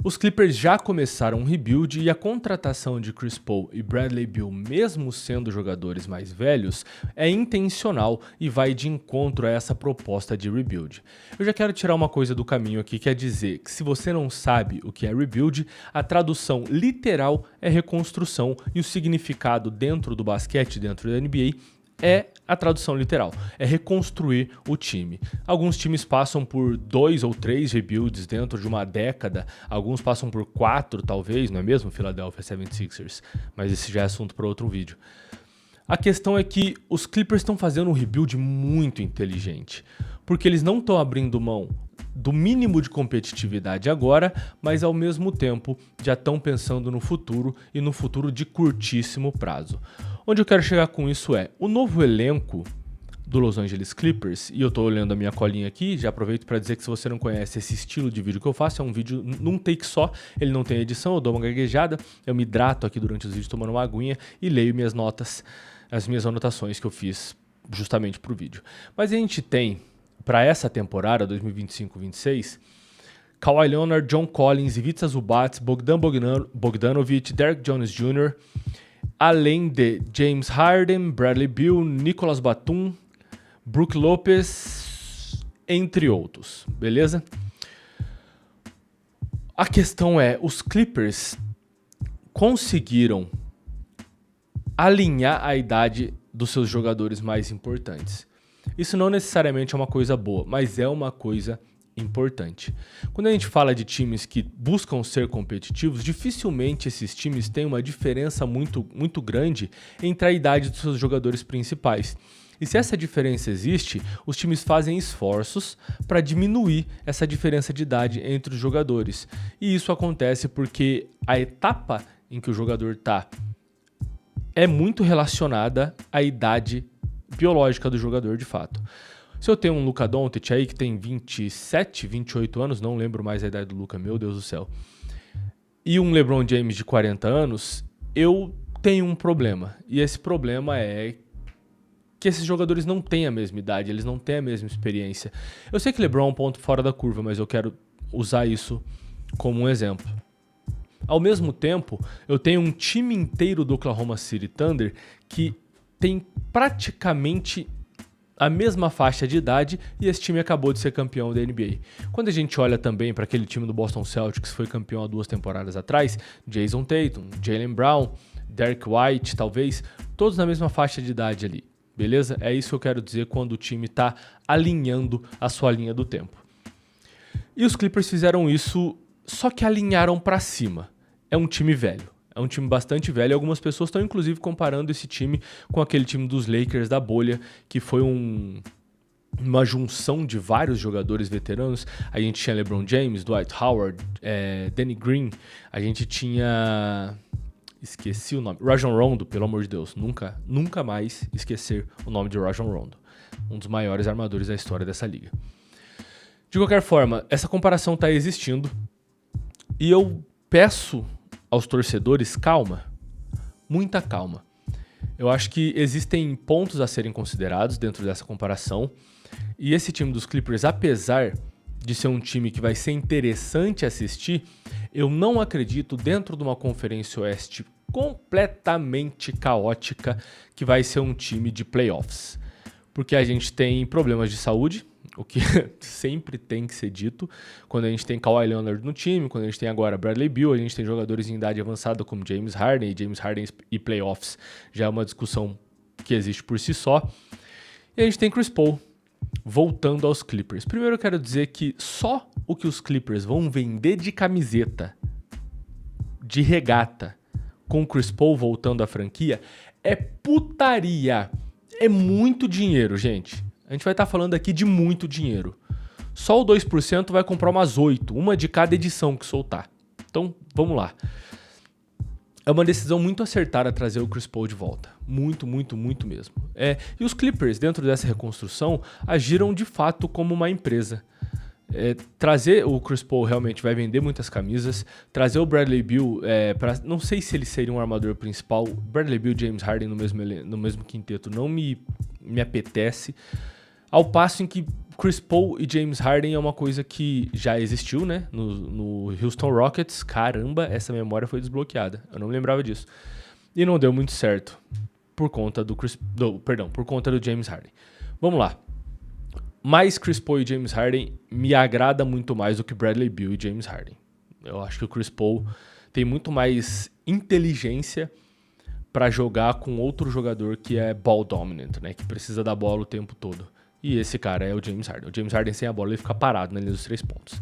Os Clippers já começaram um rebuild e a contratação de Chris Paul e Bradley Beal, mesmo sendo jogadores mais velhos, é intencional e vai de encontro a essa proposta de rebuild. Eu já quero tirar uma coisa do caminho aqui, que é dizer que se você não sabe o que é rebuild, a tradução literal é reconstrução e o significado dentro do basquete, dentro da NBA, é a tradução literal, é reconstruir o time. Alguns times passam por 2 ou 3 rebuilds dentro de uma década, alguns passam por 4 talvez, não é mesmo, Philadelphia 76ers? Mas esse já é assunto para outro vídeo. A questão é que os Clippers estão fazendo um rebuild muito inteligente, porque eles não estão abrindo mão do mínimo de competitividade agora, mas ao mesmo tempo já estão pensando no futuro e no futuro de curtíssimo prazo. Onde eu quero chegar com isso é, o novo elenco do Los Angeles Clippers, e eu tô olhando a minha colinha aqui, já aproveito para dizer que se você não conhece esse estilo de vídeo que eu faço, é um vídeo num take só, ele não tem edição, eu dou uma gaguejada, eu me hidrato aqui durante os vídeos tomando uma aguinha e leio minhas notas, as minhas anotações que eu fiz justamente pro vídeo. Mas a gente tem, para essa temporada 2025-26, Kawhi Leonard, John Collins, Ivica Zubac, Bogdan Bogdanovic, Derrick Jones Jr., além de James Harden, Bradley Beal, Nicolas Batum, Brook Lopez, entre outros, beleza? A questão é, os Clippers conseguiram alinhar a idade dos seus jogadores mais importantes. Isso não necessariamente é uma coisa boa, mas é uma coisa importante. Quando a gente fala de times que buscam ser competitivos, dificilmente esses times têm uma diferença muito grande entre a idade dos seus jogadores principais. E se essa diferença existe, os times fazem esforços para diminuir essa diferença de idade entre os jogadores. E isso acontece porque a etapa em que o jogador está é muito relacionada à idade biológica do jogador de fato. Se eu tenho um Luka Doncic aí que tem 27, 28 anos, não lembro mais a idade do Luka, meu Deus do céu, e um LeBron James de 40 anos, eu tenho um problema. E esse problema é que esses jogadores não têm a mesma idade, eles não têm a mesma experiência. Eu sei que LeBron é um ponto fora da curva, mas eu quero usar isso como um exemplo. Ao mesmo tempo, eu tenho um time inteiro do Oklahoma City Thunder que tem praticamente a mesma faixa de idade e esse time acabou de ser campeão da NBA. Quando a gente olha também para aquele time do Boston Celtics que foi campeão há 2 temporadas atrás, Jason Tatum, Jaylen Brown, Derrick White, talvez, todos na mesma faixa de idade ali, beleza? É isso que eu quero dizer quando o time está alinhando a sua linha do tempo. E os Clippers fizeram isso, só que alinharam para cima. É um time velho. É um time bastante velho e algumas pessoas estão inclusive comparando esse time com aquele time dos Lakers da bolha, que foi uma junção de vários jogadores veteranos. A gente tinha LeBron James, Dwight Howard, Danny Green, a gente tinha... esqueci o nome. Rajon Rondo, pelo amor de Deus. Nunca mais esquecer o nome de Rajon Rondo. Um dos maiores armadores da história dessa liga. De qualquer forma, essa comparação está existindo e eu peço aos torcedores calma, muita calma. Eu acho que existem pontos a serem considerados dentro dessa comparação e esse time dos Clippers, apesar de ser um time que vai ser interessante assistir, eu não acredito dentro de uma Conferência Oeste completamente caótica que vai ser um time de playoffs. Porque a gente tem problemas de saúde, o que sempre tem que ser dito, quando a gente tem Kawhi Leonard no time, quando a gente tem agora Bradley Beal, a gente tem jogadores em idade avançada como James Harden e playoffs já é uma discussão que existe por si só. E a gente tem Chris Paul voltando aos Clippers. Primeiro eu quero dizer que só o que os Clippers vão vender de camiseta, de regata, com o Chris Paul voltando à franquia, é putaria. É muito dinheiro, gente. A gente vai estar falando aqui de muito dinheiro. Só o 2% vai comprar umas 8, uma de cada edição que soltar. Então, vamos lá. É uma decisão muito acertada trazer o Chris Paul de volta. Muito mesmo. E os Clippers, dentro dessa reconstrução, agiram de fato como uma empresa. Trazer o Chris Paul realmente vai vender muitas camisas. Trazer o Bradley Beal, não sei se ele seria um armador principal. Bradley Beal e James Harden no mesmo quinteto não me apetece. Ao passo em que Chris Paul e James Harden é uma coisa que já existiu, né? No Houston Rockets. Caramba, essa memória foi desbloqueada. Eu não lembrava disso. E não deu muito certo por conta por conta do James Harden. Vamos lá. Mas Chris Paul e James Harden me agrada muito mais do que Bradley Beal e James Harden. Eu acho que o Chris Paul tem muito mais inteligência para jogar com outro jogador que é ball dominant, né? Que precisa da bola o tempo todo. E esse cara é o James Harden. O James Harden sem a bola ele fica parado na linha dos 3 pontos.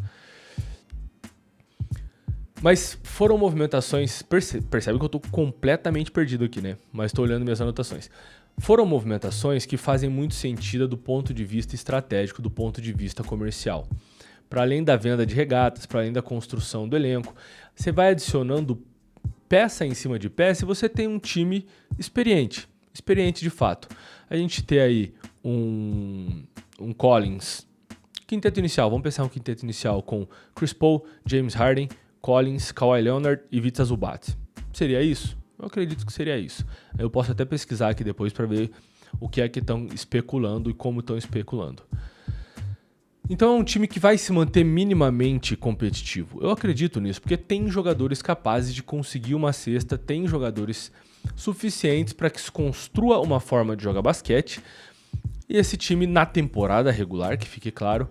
Mas foram movimentações... Percebe que eu tô completamente perdido aqui, né? Mas tô olhando minhas anotações. Foram movimentações que fazem muito sentido do ponto de vista estratégico, do ponto de vista comercial. Para além da venda de regatas, para além da construção do elenco, você vai adicionando peça em cima de peça e você tem um time experiente de fato. A gente tem aí um Collins, quinteto inicial, vamos pensar um quinteto inicial com Chris Paul, James Harden, Collins, Kawhi Leonard e Ivica Zubac. Seria isso? Eu acredito que seria isso. Eu posso até pesquisar aqui depois para ver o que é que estão especulando e como estão especulando. Então é um time que vai se manter minimamente competitivo. Eu acredito nisso, porque tem jogadores capazes de conseguir uma cesta, tem jogadores suficientes para que se construa uma forma de jogar basquete. E esse time, na temporada regular, que fique claro,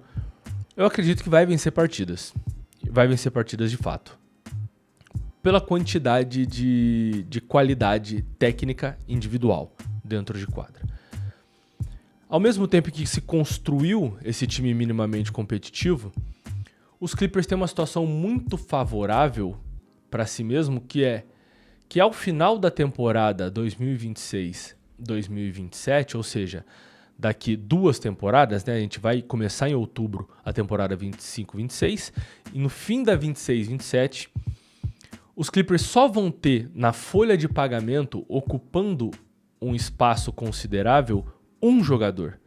eu acredito que vai vencer partidas. Vai vencer partidas de fato. Pela quantidade de qualidade técnica individual dentro de quadra. Ao mesmo tempo que se construiu esse time minimamente competitivo, os Clippers têm uma situação muito favorável para si mesmo, que é que ao final da temporada 2026-2027, ou seja, daqui 2 temporadas, né, a gente vai começar em outubro a temporada 25-26, e no fim da 26-27, os Clippers só vão ter na folha de pagamento, ocupando um espaço considerável, um jogador,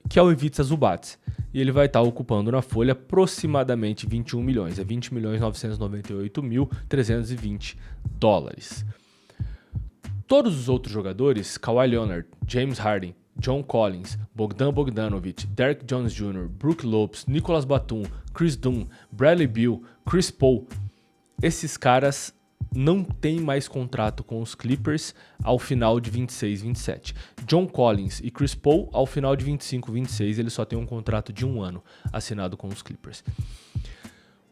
que é o Ivica Zubac. E ele vai estar ocupando na folha aproximadamente 21 milhões. É 20.998.320 dólares. Todos os outros jogadores, Kawhi Leonard, James Harden, John Collins, Bogdan Bogdanovic, Derrick Jones Jr., Brook Lopes, Nicolas Batum, Chris Dunn, Bradley Beal, Chris Paul, esses caras não têm mais contrato com os Clippers ao final de 26-27. John Collins e Chris Paul, ao final de 25-26, eles só têm um contrato de 1 ano assinado com os Clippers.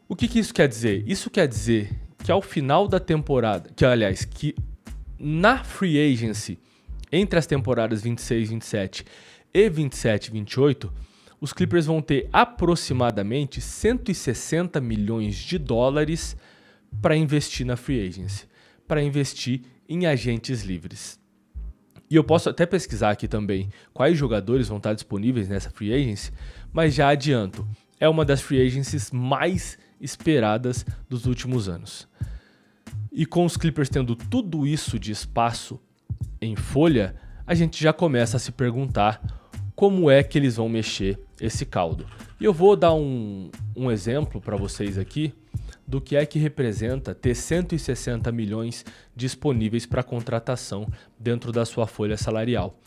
O que isso quer dizer? Isso quer dizer que ao final da temporada, que na free agency, entre as temporadas 26-27 e 27-28, os Clippers vão ter aproximadamente 160 milhões de dólares para investir na free agency, para investir em agentes livres. E eu posso até pesquisar aqui também quais jogadores vão estar disponíveis nessa free agency, mas já adianto, é uma das free agencies mais esperadas dos últimos anos. E com os Clippers tendo tudo isso de espaço em folha, a gente já começa a se perguntar como é que eles vão mexer esse caldo. E eu vou dar um exemplo para vocês aqui do que é que representa ter 160 milhões disponíveis para contratação dentro da sua folha salarial.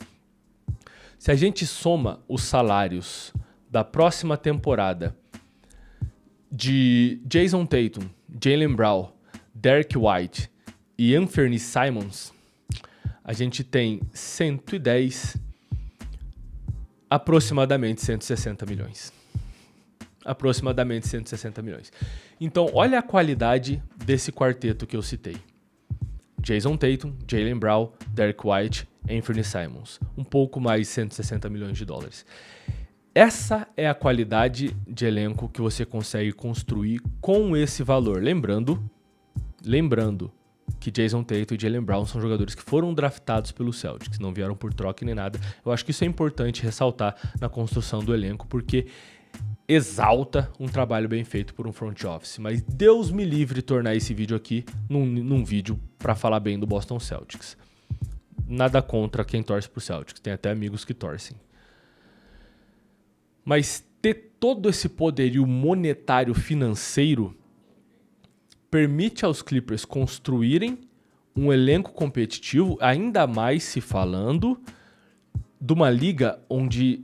Se a gente soma os salários da próxima temporada de Jason Tatum, Jaylen Brown, Derrick White e Anthony Simons, a gente tem 110, aproximadamente 160 milhões. Aproximadamente 160 milhões. Então, olha a qualidade desse quarteto que eu citei. Jason Tatum, Jaylen Brown, Derrick White, Anthony Simons. Um pouco mais de 160 milhões de dólares. Essa é a qualidade de elenco que você consegue construir com esse valor. Lembrando que Jason Tatum e Jaylen Brown são jogadores que foram draftados pelo Celtics, não vieram por troca nem nada. Eu acho que isso é importante ressaltar na construção do elenco, porque exalta um trabalho bem feito por um front office. Mas Deus me livre tornar esse vídeo aqui num vídeo para falar bem do Boston Celtics. Nada contra quem torce pro Celtics, tem até amigos que torcem. Mas ter todo esse poderio monetário financeiro permite aos Clippers construírem um elenco competitivo, ainda mais se falando de uma liga onde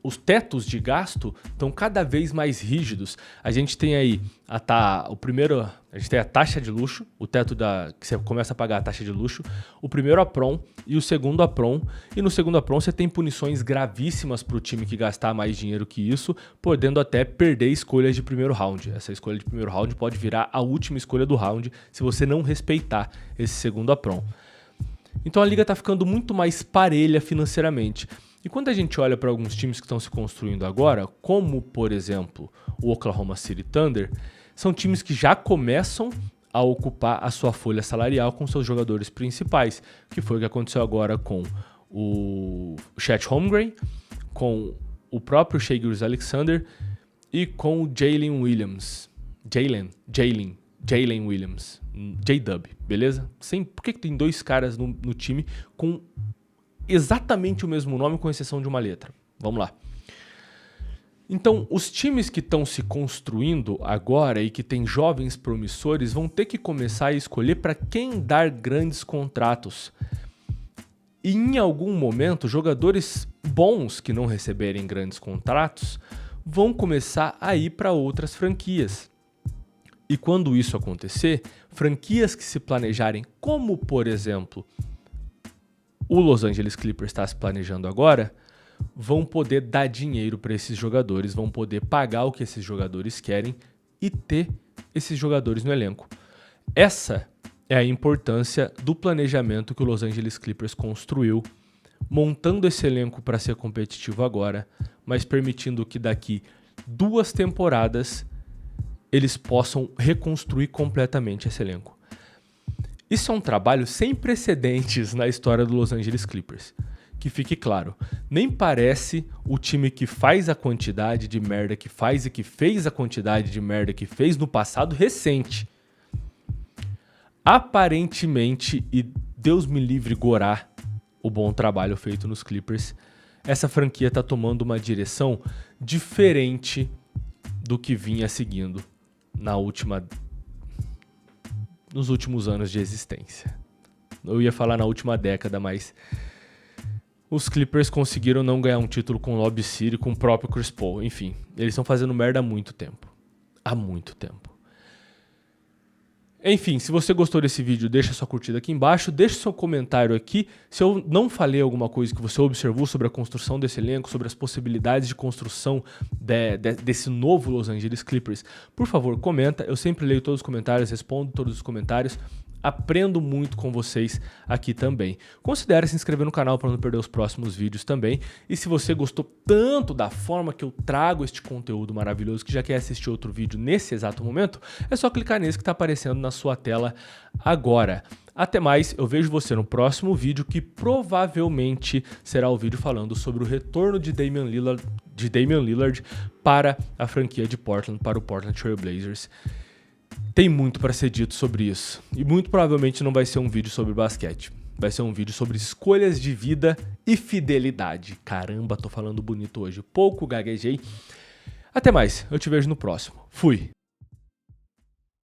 os tetos de gasto estão cada vez mais rígidos. A gente tem aí a gente tem a taxa de luxo, o teto que você começa a pagar a taxa de luxo, o primeiro APROM e o segundo APROM. E no segundo APROM você tem punições gravíssimas para o time que gastar mais dinheiro que isso, podendo até perder escolhas de primeiro round. Essa escolha de primeiro round pode virar a última escolha do round se você não respeitar esse segundo APROM. Então a liga está ficando muito mais parelha financeiramente. E quando a gente olha para alguns times que estão se construindo agora, como por exemplo o Oklahoma City Thunder, são times que já começam a ocupar a sua folha salarial com seus jogadores principais, que foi o que aconteceu agora com o Chet Holmgren, com o próprio Shai Gilgeous-Alexander e com o Jalen Williams, J-Dub, beleza? Por que tem dois caras no time com exatamente o mesmo nome, com exceção de uma letra? Vamos lá. Então, os times que estão se construindo agora e que têm jovens promissores vão ter que começar a escolher para quem dar grandes contratos. E em algum momento, jogadores bons que não receberem grandes contratos vão começar a ir para outras franquias. E quando isso acontecer, franquias que se planejarem, como por exemplo o Los Angeles Clippers está se planejando agora, vão poder dar dinheiro para esses jogadores, vão poder pagar o que esses jogadores querem e ter esses jogadores no elenco. Essa é a importância do planejamento que o Los Angeles Clippers construiu, montando esse elenco para ser competitivo agora, mas permitindo que daqui 2 temporadas eles possam reconstruir completamente esse elenco. Isso é um trabalho sem precedentes na história do Los Angeles Clippers. Que fique claro, nem parece o time que faz a quantidade de merda que faz e que fez a quantidade de merda que fez no passado recente. Aparentemente, e Deus me livre gorar o bom trabalho feito nos Clippers, essa franquia está tomando uma direção diferente do que vinha seguindo nos últimos anos de existência. Eu ia falar na última década, mas os Clippers conseguiram não ganhar um título com o Lob City, com o próprio Chris Paul. Enfim, eles estão fazendo merda há muito tempo. Há muito tempo. Enfim, se você gostou desse vídeo, deixa sua curtida aqui embaixo, deixa seu comentário aqui. Se eu não falei alguma coisa que você observou sobre a construção desse elenco, sobre as possibilidades de construção desse novo Los Angeles Clippers, por favor, comenta. Eu sempre leio todos os comentários, respondo todos os comentários. Aprendo muito com vocês aqui também. Considere se inscrever no canal para não perder os próximos vídeos também. E se você gostou tanto da forma que eu trago este conteúdo maravilhoso, que já quer assistir outro vídeo nesse exato momento, é só clicar nesse que está aparecendo na sua tela agora. Até mais, eu vejo você no próximo vídeo, que provavelmente será o vídeo falando sobre o retorno de Damian Lillard para a franquia de Portland, para o Portland Trail Blazers. Tem muito para ser dito sobre isso. E muito provavelmente não vai ser um vídeo sobre basquete. Vai ser um vídeo sobre escolhas de vida e fidelidade. Caramba, tô falando bonito hoje. Pouco gaguejei. Até mais, eu te vejo no próximo. Fui!